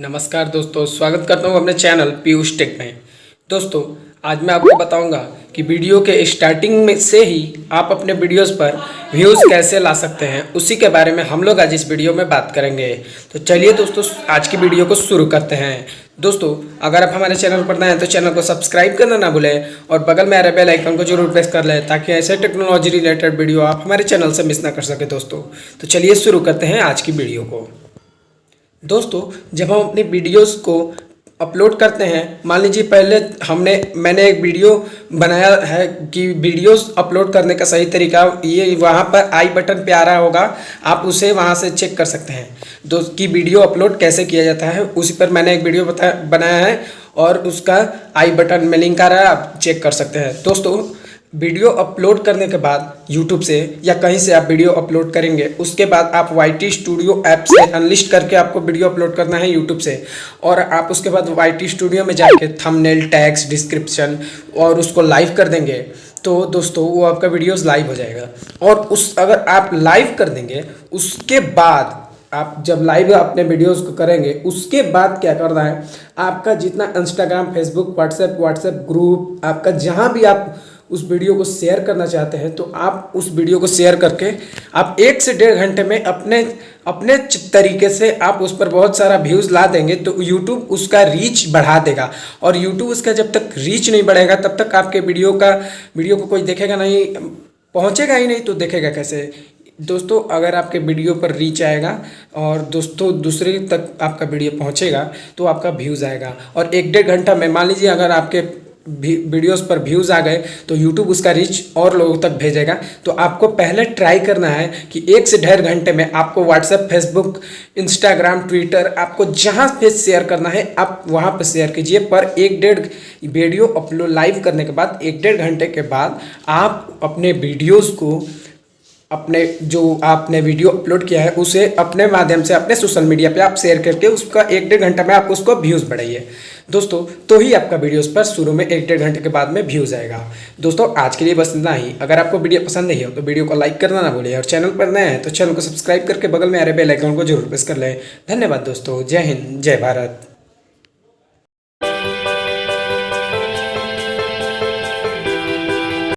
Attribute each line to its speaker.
Speaker 1: नमस्कार दोस्तों, स्वागत करता हूँ अपने चैनल पीयूष टेक में। दोस्तों, आज मैं आपको बताऊंगा कि वीडियो के स्टार्टिंग में से ही आप अपने वीडियोस पर व्यूज़ कैसे ला सकते हैं, उसी के बारे में हम लोग आज इस वीडियो में बात करेंगे। तो चलिए दोस्तों, आज की वीडियो को शुरू करते हैं। दोस्तों, अगर आप हमारे चैनल पर नए हैं तो चैनल को सब्सक्राइब करना ना भूलें और बगल में आ रहे बेल आइकन को जरूर प्रेस कर लें ताकि ऐसे टेक्नोलॉजी रिलेटेड वीडियो आप हमारे चैनल से मिस ना कर सके। दोस्तों, तो चलिए शुरू करते हैं आज की वीडियो को। दोस्तों, जब हम अपनी वीडियोस को अपलोड करते हैं, मान लीजिए पहले मैंने एक वीडियो बनाया है कि वीडियोस अपलोड करने का सही तरीका ये वहाँ पर आई बटन पे आ रहा होगा, आप उसे वहाँ से चेक कर सकते हैं दोस्त कि वीडियो अपलोड कैसे किया जाता है। उसी पर मैंने एक वीडियो बनाया है और उसका आई बटन में लिंक आ रहा है, आप चेक कर सकते हैं। दोस्तों, वीडियो अपलोड करने के बाद यूट्यूब से या कहीं से आप वीडियो अपलोड करेंगे, उसके बाद आप वाईटी स्टूडियो ऐप से अनलिस्ट करके आपको वीडियो अपलोड करना है यूट्यूब से, और आप उसके बाद वाईटी स्टूडियो में जाके थंबनेल, टैग्स, डिस्क्रिप्शन और उसको लाइव कर देंगे। तो दोस्तों, वो आपका वीडियोस लाइव हो जाएगा। और अगर आप लाइव कर देंगे, उसके बाद आप जब लाइव अपने वीडियोस को करेंगे, उसके बाद क्या करना है, आपका जितना इंस्टाग्राम, फेसबुक, व्हाट्सएप ग्रुप, आपका जहाँ भी आप उस वीडियो को शेयर करना चाहते हैं, तो आप उस वीडियो को शेयर करके आप 1 से 1.5 घंटे में अपने तरीके से आप उस पर बहुत सारा व्यूज़ ला देंगे तो यूट्यूब उसका रीच बढ़ा देगा। और यूट्यूब उसका जब तक रीच नहीं बढ़ेगा तब तक आपके वीडियो को कोई देखेगा नहीं, पहुंचेगा ही नहीं, तो देखेगा कैसे। दोस्तों, अगर आपके वीडियो पर रीच आएगा और दोस्तों दूसरे तक आपका वीडियो पहुंचेगा तो आपका व्यूज़ आएगा। और 1-1.5 घंटा में मान लीजिए अगर आपके वीडियोस पर व्यूज़ आ गए तो यूट्यूब उसका रीच और लोगों तक भेजेगा। तो आपको पहले ट्राई करना है कि 1 से 1.5 घंटे में आपको व्हाट्सएप, फेसबुक, इंस्टाग्राम, ट्विटर, आपको जहाँ पे शेयर करना है आप वहाँ पे शेयर कीजिए। पर 1-1.5 वीडियो अपलोड लाइव करने के बाद 1-1.5 घंटे के बाद आप अपने वीडियोज़ को जो आपने वीडियो अपलोड किया है उसे अपने माध्यम से अपने सोशल मीडिया पे आप शेयर करके उसका 1-1.5 घंटा में आप उसको व्यूज़ बढ़ाइए दोस्तों। तो ही आपका वीडियोस पर शुरू में 1-1.5 घंटे के बाद में व्यूज़ आएगा। दोस्तों, आज के लिए बस इतना ही। अगर आपको वीडियो पसंद नहीं हो तो वीडियो को लाइक करना ना भूलिए और चैनल पर नए हैं तो चैनल को सब्सक्राइब करके बगल में आ रहे बेल आइकन को जरूर प्रेस कर लें। धन्यवाद दोस्तों। जय हिंद, जय भारत।